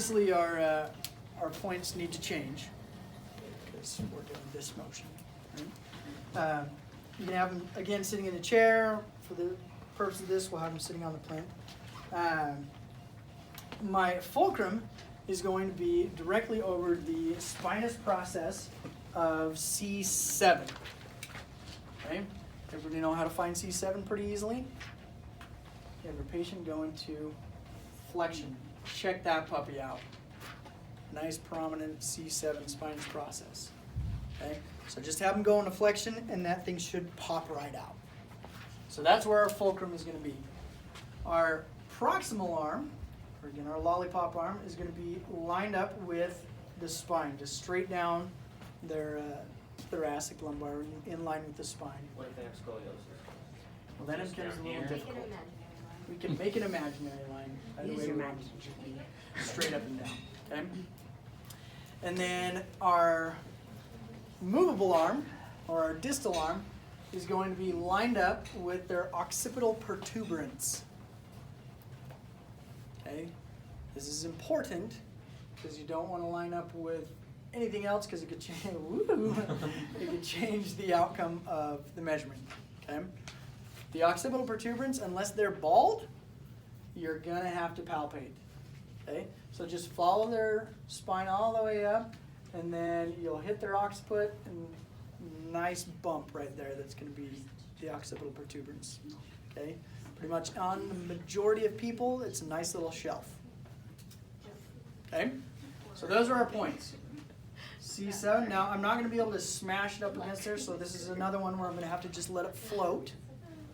obviously our points need to change because we're doing this motion. Right? You can have them, again, sitting in a chair. For the purpose of this, we'll have them sitting on the plinth. My fulcrum is going to be directly over the spinous process of C7. Okay? Everybody know how to find C7 pretty easily? You have your patient going to flexion. Check that puppy out. Nice prominent C7 spinous process. Okay? So just have them go into flexion and that thing should pop right out. So that's where our fulcrum is going to be. Our proximal arm, or again our lollipop arm, is going to be lined up with the spine, just straight down their thoracic lumbar in line with the spine. What if they have scoliosis? Well, then it becomes a little difficult. We can make an imaginary line. By the way, we want it to be straight up and down. Okay? And then our movable arm, or our distal arm, is going to be lined up with their occipital protuberance. Okay? This is important because you don't want to line up with anything else because it could change. It could change the outcome of the measurement. Okay? The occipital protuberance, unless they're bald, you're gonna have to palpate. Okay? So just follow their spine all the way up, and then you'll hit their occiput, and nice bump right there. That's gonna be the occipital protuberance. Okay? Pretty much on the majority of people, it's a nice little shelf. Okay? So those are our points. C7. Now I'm not going to be able to smash it up against there, so this is another one where I'm going to have to just let it float.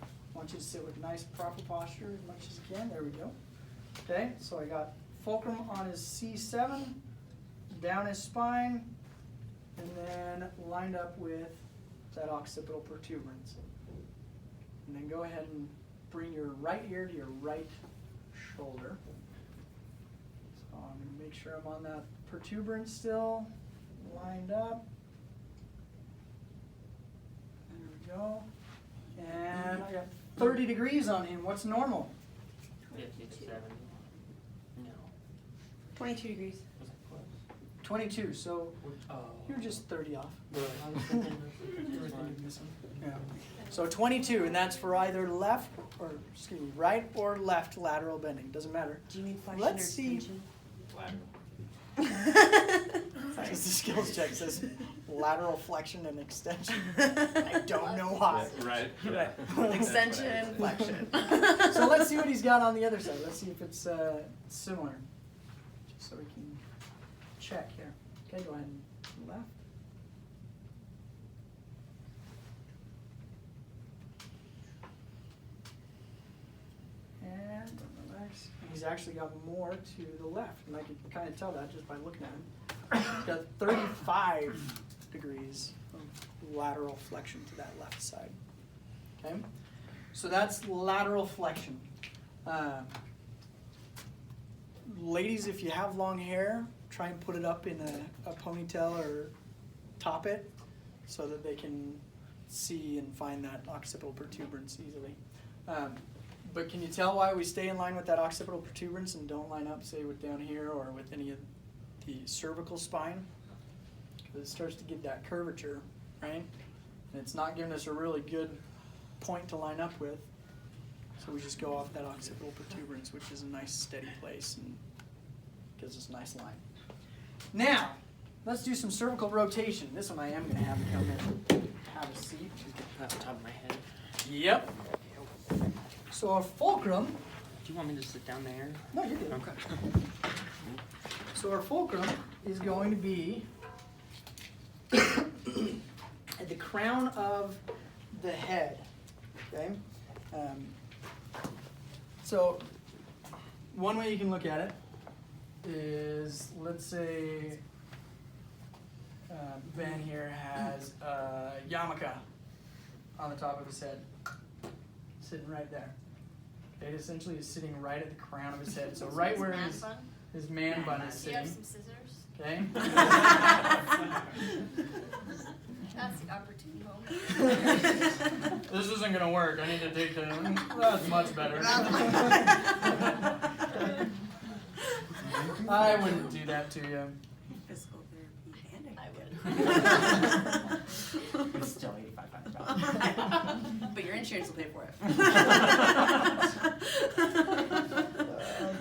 I want you to sit with nice proper posture as much as you can. There we go. Okay, so I got fulcrum on his C7, down his spine, and then lined up with that occipital protuberance. And then go ahead and bring your right ear to your right shoulder. So I'm going to make sure I'm on that protuberance still. Lined up. There we go. And I got 30 degrees on him. What's normal? 57. No. 22 degrees. Was that close? 22. So you're just 30 off. Everything you're missing. Yeah. So 22, and that's for either left or excuse me, right or left lateral bending. Doesn't matter. Do you need flexion Let's or see. extension? Because the skills check says lateral flexion and extension. I don't know why. Right. Extension, flexion. So let's see what he's got on the other side. Let's see if it's similar. Just so we can check here. Okay, go ahead and left. And relax. He's actually got more to the left, and I can kind of tell that just by looking at him. He's got 35 degrees of lateral flexion to that left side. Okay, so that's lateral flexion. Ladies, if you have long hair, try and put it up in a ponytail or top it so that they can see and find that occipital protuberance easily. But can you tell why we stay in line with that occipital protuberance and don't line up, say, with down here or with any of the cervical spine? Because it starts to get that curvature, right? And it's not giving us a really good point to line up with. So we just go off that occipital protuberance, which is a nice steady place and gives us a nice line. Now, let's do some cervical rotation. This one I am going to have you come in. Have a seat. Off the top of my head. Yep. So our fulcrum. Do you want me to sit down there? No, you're good. Okay. So our fulcrum is going to be at the crown of the head. Okay. So one way you can look at it is, let's say Ben here has a yarmulke on the top of his head, sitting right there. It essentially is sitting right at the crown of his head. So right where his man bun is Do you have sitting. some scissors? Okay. That's the opportune moment. This isn't gonna work. I need to take the. That's much better. I wouldn't do that to you. Physical therapy and I would. It's still $8,500. But your insurance will pay for it.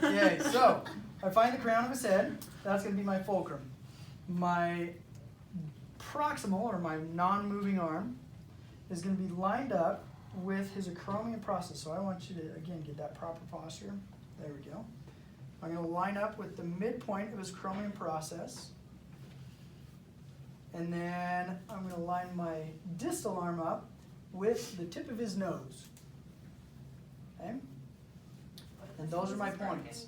Okay, so I find the crown of his head. That's going to be my fulcrum. My proximal, or my non-moving arm, is going to be lined up with his acromion process. So I want you to, again, get that proper posture. There we go. I'm going to line up with the midpoint of his acromion process. And then I'm going to line my distal arm up with the tip of his nose. Okay? And those are my points.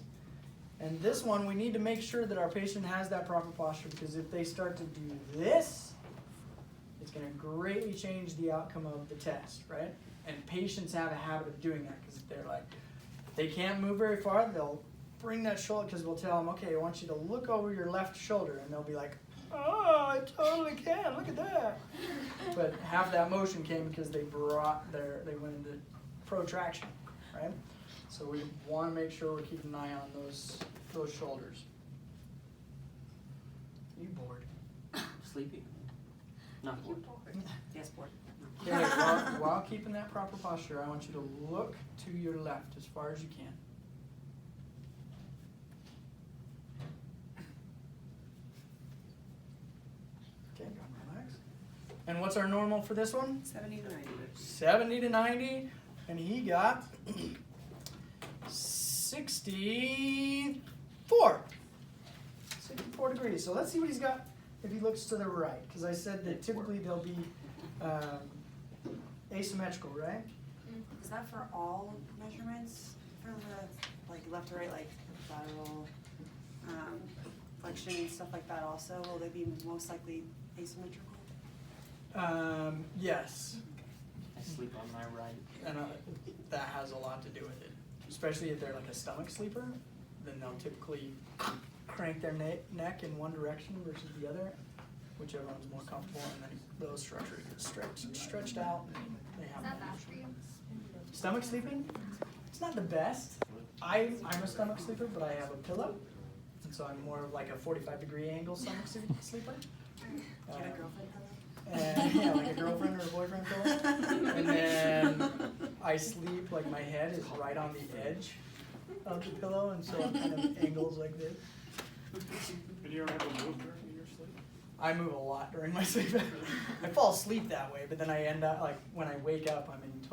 And this one, we need to make sure that our patient has that proper posture, because if they start to do this, it's going to greatly change the outcome of the test, right? And patients have a habit of doing that, because if they're like, if they can't move very far, they'll bring that shoulder, because we'll tell them, okay, I want you to look over your left shoulder, and they'll be like, oh, I totally can, look at that. But half that motion came because they went into protraction, right? So we want to make sure we're keeping an eye on those shoulders. Are you bored? Sleepy? Not bored. Yes, board. Okay, while keeping that proper posture, I want you to look to your left as far as you can. Okay, go and relax. And what's our normal for this one? 70 to 90. 70 to 90, and he got 64. 64 degrees. So let's see what he's got if he looks to the right, because I said that typically they'll be asymmetrical, right? Is that for all measurements? For the like left to right, like lateral, flexion, stuff like that also? Will they be most likely asymmetrical? Yes, I sleep on my right. and that has a lot to do with it. Especially if they're like a stomach sleeper, then they'll typically crank their neck in one direction versus the other, whichever one's more comfortable, and then those structures get stretched out, and they Is have that more bad motion. for you? Stomach sleeping? It's not the best. I'm a stomach sleeper, but I have a pillow, and so I'm more of like a 45-degree angle stomach sleeper. Get a girlfriend pillow? And yeah, like a girlfriend or a boyfriend pillow. And then I sleep like my head is right on the edge of the pillow, and so it kind of angles like this. And you ever have a move during your sleep? I move a lot during my sleep. I fall asleep that way, but then I end up like when I wake up, I'm in total